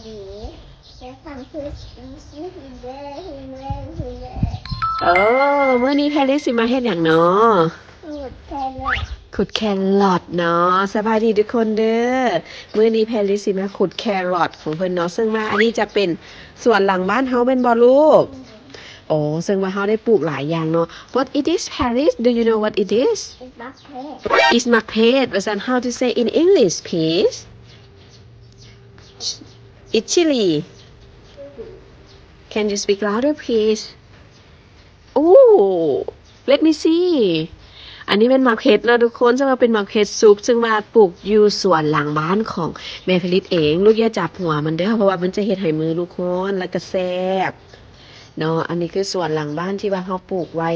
ดีจะฟังคือชื่อฮิเบอร์ฮิเบอร์ฮิเบอร์มื้อนี้แพรรี่สิมาเฮ็ดหยังเนาะหมดแค่เลย ขุดแครอทเนาะสบายดีทุกคนเด้อมื้อนี้แพรรี่สิมาขุดแครอทของเพิ่นเนาะซึ่งว่าอันนี้จะเป็นสวนหลังบ้านเฮาแม่นบ่ลูกโอ้ซึ่งว่าเฮาได้ปลูกหลายอย่างเนาะ What it is Paris Do you know what it isอิบักเพส It's makpet Wasan how to say in English please It's chili Can you speak louder please Oh let me see อันนี้เป็นหมากเพชรนะทุกคนซึ่งว่าเป็นหมากเพชรซุปซึ่งว่าปลูกอยู่สวนหลังบ้านของแม่ผลิตเองลูกอย่าจับหัวมันเด้อเพราะว่ามันจะเฮ็ดให้มือทุกคนแล้วก็แซ่บเนาะอันนี้คือสวนหลังบ้านที่ว่าเขาปลูกไว้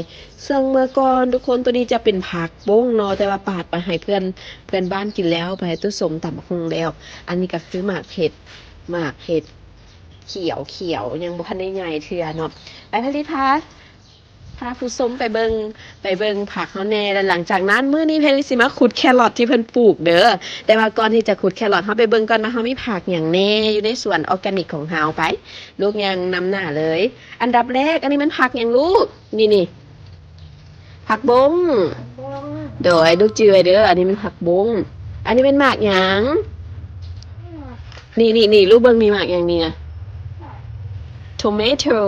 ซึ่งเมื่อก่อนทุกคนตัวนี้จะเป็นผักบ้งเนาะแต่ว่าปาดไปให้เพื่อนบ้านกินแล้วไปให้ตู้สมตำบักหุ่งแล้วอันนี้ก็คือหมากเพชรเขียวยังบ่ทันได้ใหญ่เทื่อเนาะไปผลิตพาผู้ชมไปเบิงผักเขาแน่แล้วหลังจากนั้นมื้อนี้เพลิสิมาขุดแครอทที่เพิ่นปลูกเด้อแต่ว่าก่อนที่จะขุดแครอทเฮาไปเบิ่งก่อนว่าเฮามีผักหยังแน่อยู่ในสวนออร์แกนิกของเฮาไปลูกยังนำหน้าเลย อันดับแรกอันนี้มันผักหยังลูกนี่ผักบงบง โดยลูกจือไว้เด้ออันนี้มันผักบงอันนี้เป็นหมากหยังนี่ลูกเบิ่งมีหมากหยังนี่นะ tomato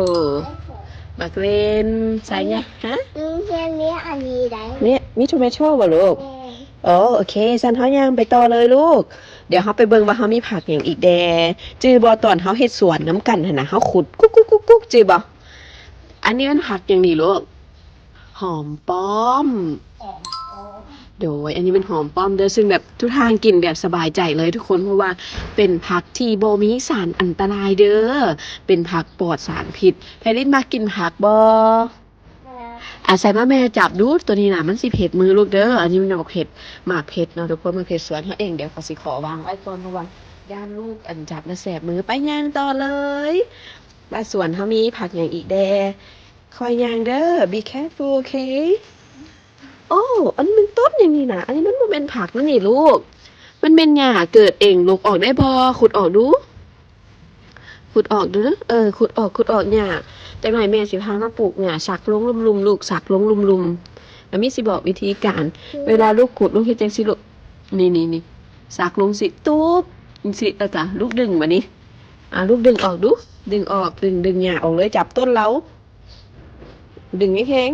หมากเลนใส่เนี่ยฮะ แค่นี้อันนี้ได้ เนี่ยมีโทเมโต้บ่ลูกโอเคซันเฮายังไปต่อเลยลูกเดี๋ยวเฮาไปเบิ่งว่าเฮามีผักหยังอีกแดจื้อบ่ตอนเฮาเฮ็ดสวนน้ำกันหั่นน่ะเฮาขุดกุ๊กจื้อบ่อันนี้มันผักหยังนี่ลูกหอมป้อมโดยอันนี้เป็นหอมป้อมเด้อซึ่งแบบทุกทางกินแบบสบายใจเลยทุกคนเพราะว่าเป็นผักที่บ่มีสารอันตรายเด้อเป็นผักปลอดสารพิษแพรรี่มากินผักบ่ใส่มาแม่จับดูตัวนี้นะมันสิเผ็ดมือลูกเด้ออันนี้มันหมากเผ็ดเนาะทุกคนมันเผ็ดสวนเขาเองเดี๋ยวเขาสิขอวางไว้ก่อนเพราะว่าย่านลูกอันจับแล้วแสบมือไปย่างต่อเลยบ้านสวนเขามีผักอย่างอีกแดคอยย่างเด้อ be careful okay โอ้อันนี้มันต้นอย่างนี้นะอันนี้มันบ่เป็นผักนี่ลูกมันเป็นหญ้าเกิดเองลูกออกได้บ่ขุดออกดูขุดออกดูนะขุดออกหญ้าแต่หน่อยแม่สิพามาปลูกหญ้าสักลงลุมๆลูกสักลงลุมๆแล้วมีสิบอกวิธีการเวลาลูกขุดลูกเฮ็ดจังซี่ลูกนี่สักลงสิตุ๊บสิแล้วจ้ะลูกดึงบัดนี้ลูกดึงออกดูดึงออกดึงหญ้าออกเลยจับต้นเราดึงให้แข็ง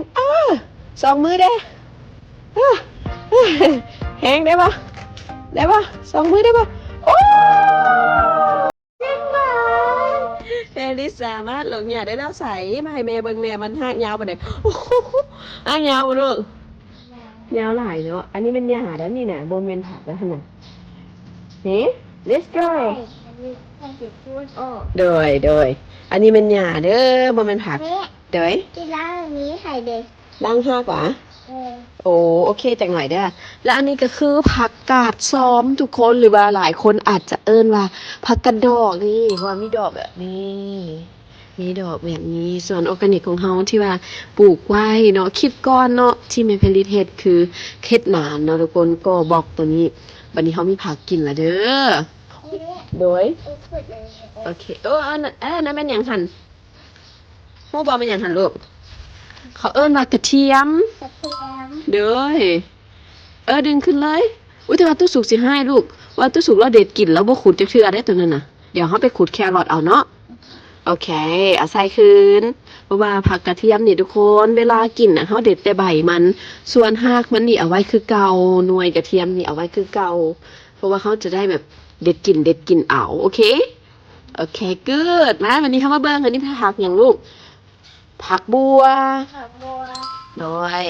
สองมือเด้แข็งได้ปะสองมือได้ปะโอ้แพรรี่สามารถลงหญ้าได้แล้วใสมาให้แม่เบิ่งแม่มันหากยาวปานใดโอ้โหหากยาวบ่ลูกยาวหลายเนาะอันนี้เป็นหญ้าแล้วนี่น่ะบ่แม่นผักแล้วหั่นน่ะนี่ let's go โดยอันนี้เป็นหญ้าเด้อบ่แม่นผักโดยที่ร้านนี้ไข่เด็ก ล้างหากว่าโอเคจังหน่อยเด้อแล้วอันนี้ก็คือผักกาดซ้อมทุกคนหรือว่าหลายคนอาจจะเอิ้นว่าผักกาดดอกนี่เพราะว่ามีดอกแบบนี้มีดอกแบบนี้ส่วนออร์แกนิกของเฮาที่ว่าปลูกไว้เนาะคลิปก่อนเนาะที่แม่เพลิดเฮ็ดคือเฮ็ดหนานเนาะทุกคนก็บอกตัวนี้บัดนี้เฮามีผักกินแล้วเด้อโดยโอเคอันนั้นเป็นหยังหั่นฮู้บ่เป็นหยังหั่นลูกเขาเอิ้นว่ากระเทียมเด้อดึงขึ้นเลยอุ้ยแต่ว่าตู้สุกสิให้ลูกว่าตู้สุกเราเด็ดกินแล้วบ่ขุดจักเทื่อได้ตัวนั้นน่ะเดี๋ยวเฮาไปขุดแครอทเอาเนาะโอเคเอาใส่คืนเพราะว่าผักกระเทียมนี่ทุกคนเวลากินน่ะเฮาเด็ดแต่ใบมันส่วนรากมันนี่เอาไว้คือเก่าหน่วยกระเทียมนี่เอาไว้คือเก่าเพราะว่าเขาจะได้แบบเด็ดกินเอาโอเคgood มาวันนี้เฮามาเบิ่งอันนี้ผักหยังลูกผักบัวโดย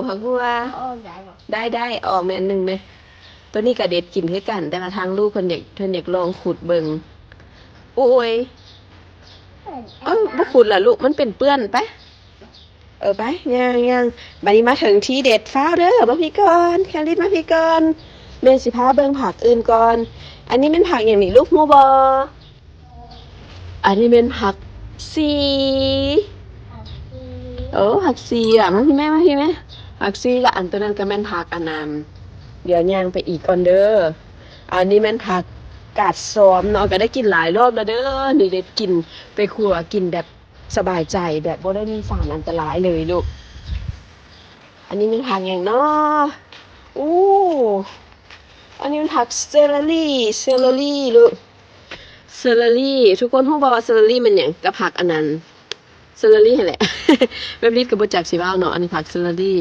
ผักบัวได้ออกแม่นหนึ่งเลยตัวนี้ก็เด็ดกินคือกันแต่ว่าทางลูกเพิ่นอยากลองขุดเบิ่งโอ้ยบ่ขุดล่ะลูกมันเป็นเปื้อนไปไปยังบัดนี้มาถึงที่เด็ดฟ้าวเด้อมาพี่ก่อนแคลิสมาพี่ก่อนแม่สิพาเบิ่งผักอื่นก่อนอันนี้เป็นผักอย่างนี้ลูกฮู้บ่อันนี้เป็นผักซีผักซีมาพี่แม่ผักซีละอันตัวนั้นก็แม่นผักอันนั้นเดี๋ยวย่างไปอีกก่อนเด้ออันนี้แม่นผัก กาศซ้อมเนาะก็ได้กินหลายรอบแล้วเด้อนี่ได้กินไปครัวกินแบบสบายใจแบบบ่ได้มีสารอันตรายเลยลูกอันนี้มันผักอย่างเนาะอู้อันนี้มันผักเซเลรี่ลูกเซเลรี่ทุกคนรู้บ่ว่าเซเลรี่มันหยังกับผักอันนั้นเซเลรี่แหละ แบบนี้ก็บ่จักสิว่าเนาะอันนี้ผักเซเลรี่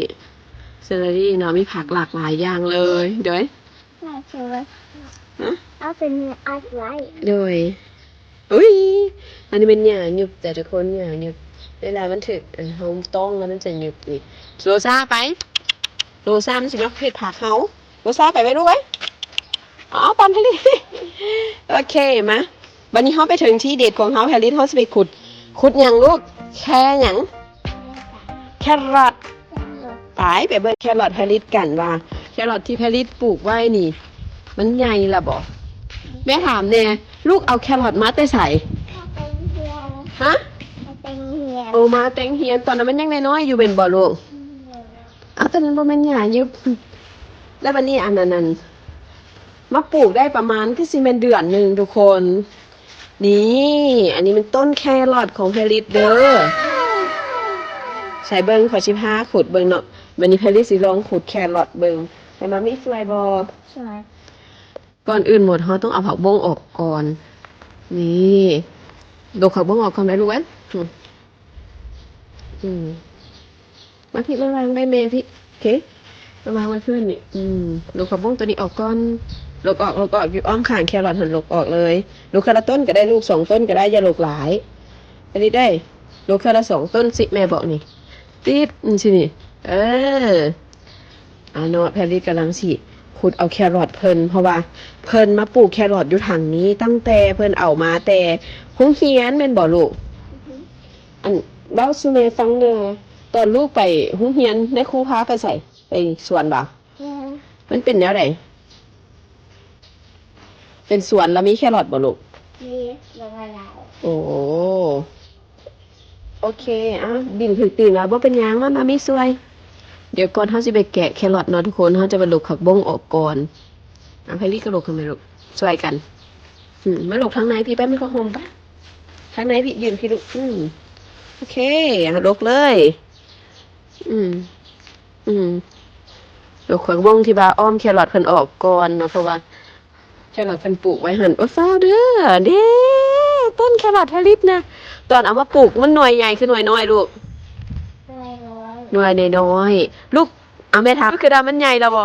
เนาะมีผักหลากหลายอย่างเลยเด้อ น่าจะว่า ฮะ เอาเป็นอะไร โดยอุ้ยอันนี้เป็นหยาหยุบแต่ทุกคนหยาหยุบเวลามันถึกเฮาต้องแล้วมันจะหยุบนี่โรซาไปโรซามันสิมาเผ็ดผักเฮาโรซาไปไว้ลูกไว้อ๋อตามให้ดิ โอเคมาวันนี้เฮาไปถึงที่เด็ดของเฮาแฮร์รี่เฮาสิไปขุดหยังลูกแค่หยังแครอทไปเบิ่งแครอทแฮร์รี่กันว่าแครอทที่แฮร์รี่ปลูกไว้นี่ มันใหญ่ล่ะบ่แม่ถามแน่ลูกเอาแครอทมาแต่ใส่ เป็นเฮียน ฮะ เป็นเฮียน โอมาแตงเฮียนตอนนั้นมันยังน้อยๆอยู่เป็นบ่ลูกเอาตอนนั้นบ่แม่นหญ้ายึบแล้ววันนี้อันนั้นมาปลูกได้ประมาณคือสิแม่นเดือนหนึงทุกคน นี่อันนี้มันต้นแครอทของเพลิดเด้อใส่เบิ่งขอสิพาขุดเบิ่งเนาะวันนี้เพลิดสิลองขุดแครอทเบิ่งให้มามีสวยบ่ สวย ก่อนอื่นหมดเขาต้องเอาผักบ้งออกก่อน นี่ดกผักบ้งออกก่อนไหมลูกเว้นมาพี่มาวางใบเมย์พี่โอเคมาวางไว้ขึ้นนี่ดกผักบ้งตัวนี้ออกก่อนลกออกอยู่อ้อมข้างแครอทหันลกออกเลยลูกแค่ละต้นก็ได้ลูก2 ต้นก็ได้อย่าลกหลายอันนี้ได้ลูกแค่ละ2 ต้นสิแม่บอกนี่ติดสินี่เนาะแพรรี่กำลังสิขุดเอาแครอทเพิ่นเพราะว่าเพิ่นมาปลูกแครอทอยู่ทางนี้ตั้งแต่เพิ่นเอามาแต่โรงเรียนแม่นบ่ลูกอันเว้าสู่แม่ฟังเด้อตอนลูกไปโรงเรียนได้ครูพาไปใส่ไปสวนบ่มันเป็นแนวใดเป็นสวนแล้วมีแครอทบ่ลูก มีอะไร โอ้โอเคดินถึกตื่นแล้วบ่เป็นหยังมามีสวยเดี๋ยวก่อนเขาจะไปแกะแครอทเนาะทุกคนเขาจะไปหลกผักบ้งออกก่อนแพรรี่ก็หลกขึ้นไปหลกช่วยกันมาหลกทางไหนพี่แป๊บไม่เข้าโฮมปะทางไหนพี่ยืนพี่ลูกโอเคหลกเลยหลกผักบ้งที่บาอ้อมแครอทเพิ่นออกก่อนเนาะเพราะว่าแครอทเพิ่นปลูกไว้หั่นโอ้ฟ้าวเด้อเด้ต้นแครอทแพรรี่นะตอนเอามาปลูกมันหน่วยใหญ่คือหน่วยน้อยลูกหน่วยน้อยลูกเอาแม่ถามคือดามันใหญ่แล้วบ่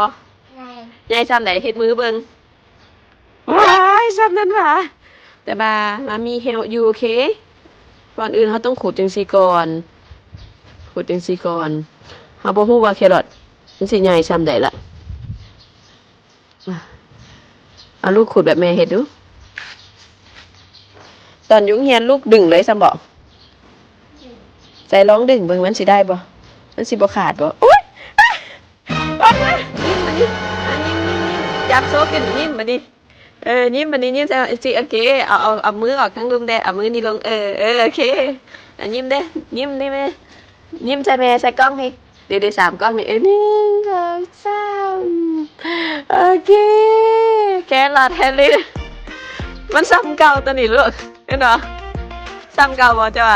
ใหญ่ซ้ำไหนเฮ็ดมือเบิ่งว้ายซ้ำนั้นหว่าแต่มามีเฮลอยู่โอเคก่อนอื่นเขาต้องขุดจังซี่ก่อนเฮาบ่ฮู้ว่าแครอทมันสิใหญ่ซ้ำใดล่ะเอาลูกขุดแบบแม่เฮ็ดดูตอนอยู่โรงเรียนลูกดึงเลยซ้ำบ่ใจร้องดึงเบิ่งมันสิได้บ่มันสิบ่ขาดบ่โอ๊ยออกมายิ้มจับโซกันยิ้มมาดิยิ้มมาดิยิ้มสิโอเคเอามือออกทั้งลุมแดเอามือนี่ลงโอเคยิ้มเด้ยิ้มได้ไหมยิ้มใส่แม่ใส่กล้องให้เดี๋ยว3 กล้องนี่1 2 3โอเคแครอทแฮร์รี่มันซ้ำเก่าตัวนี้ลูกเห็นบ่ซ้ำเก่าบ่จ้ะ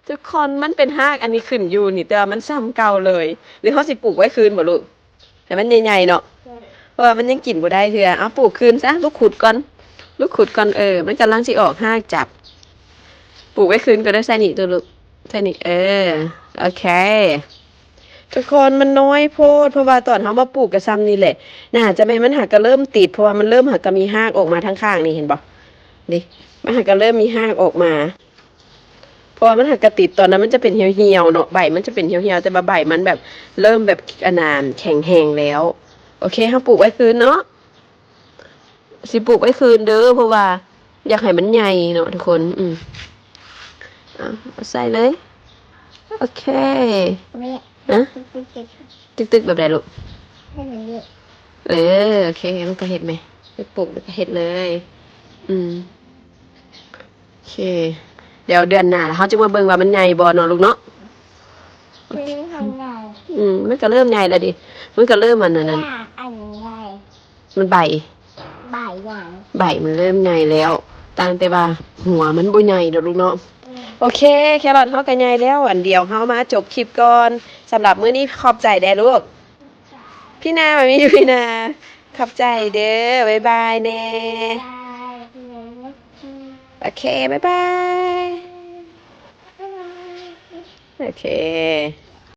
ทุกคนมันเป็นหากอันนี้ขึ้นอยู่นี่แต่มันซ้ำเก่าเลยหรือเขาสิปลูกไว้คืนบ่ลูกแต่มันใหญ่ๆเนาะเพราะว่ามันยังกินบ่ได้เทื่อเอาปลูกคืนซะลูกขุดก่อนมันกำลังสิออกหากจับปลูกไว้คืนก็ได้ใส่นี่ตัวลูกใส่นี่โอเคทุกคนมันน้อยโพดเพราะว่าตอนเฮามาปลูกกระซ้ำนี่แหละน่าจะแม่มันหักก็เริ่มติดเพราะว่ามันเริ่มหักก็มีหากออกมาทางข้างนี่เห็นบ่นี่มันหักก็เริ่มมีหากออกมาพอมันหักกระติดตอนนั้นมันจะเป็นเหี่ยวๆเนาะใบมันจะเป็นเหี่ยวๆแต่ใบมันแบบเริ่มแบบแข็งแห้งแล้วโอเคเฮาปลูกไว้คืนเนาะสิปลูกไว้คืนเด้อเพราะว่าอยากให้มันใหญ่เนาะทุกคนเอาใส่เลยโอเคนะตึกๆแบบไหนลูกโอเคมันก็เห็ดไหมไปปลูกแล้วก็เห็ดเลยโอเคเดี๋ยวเดือนหน้าเขาจะมาเบิ่งว่ามันใหญ่บ่เนาะลูกเนาะมันก็เริ่มใหญ่แล้วดิมันก็เริ่มมันนั่นมันใบอย่าง ใบมันเริ่มใหญ่แล้วต่างแต่ว่าหัวมันบ่ใหญ่ดอกลูกเนาะโอเคแครอทเฮาก็ใหญ่แล้วอันเดียวเฮามาจบคลิปก่อนสำหรับมื้อนี้ขอบใจแด่ลูกพี่นามามีพี่นาขอบใจเด้อบ๊ายบายแน่โอเคบ๊ายบายโอเค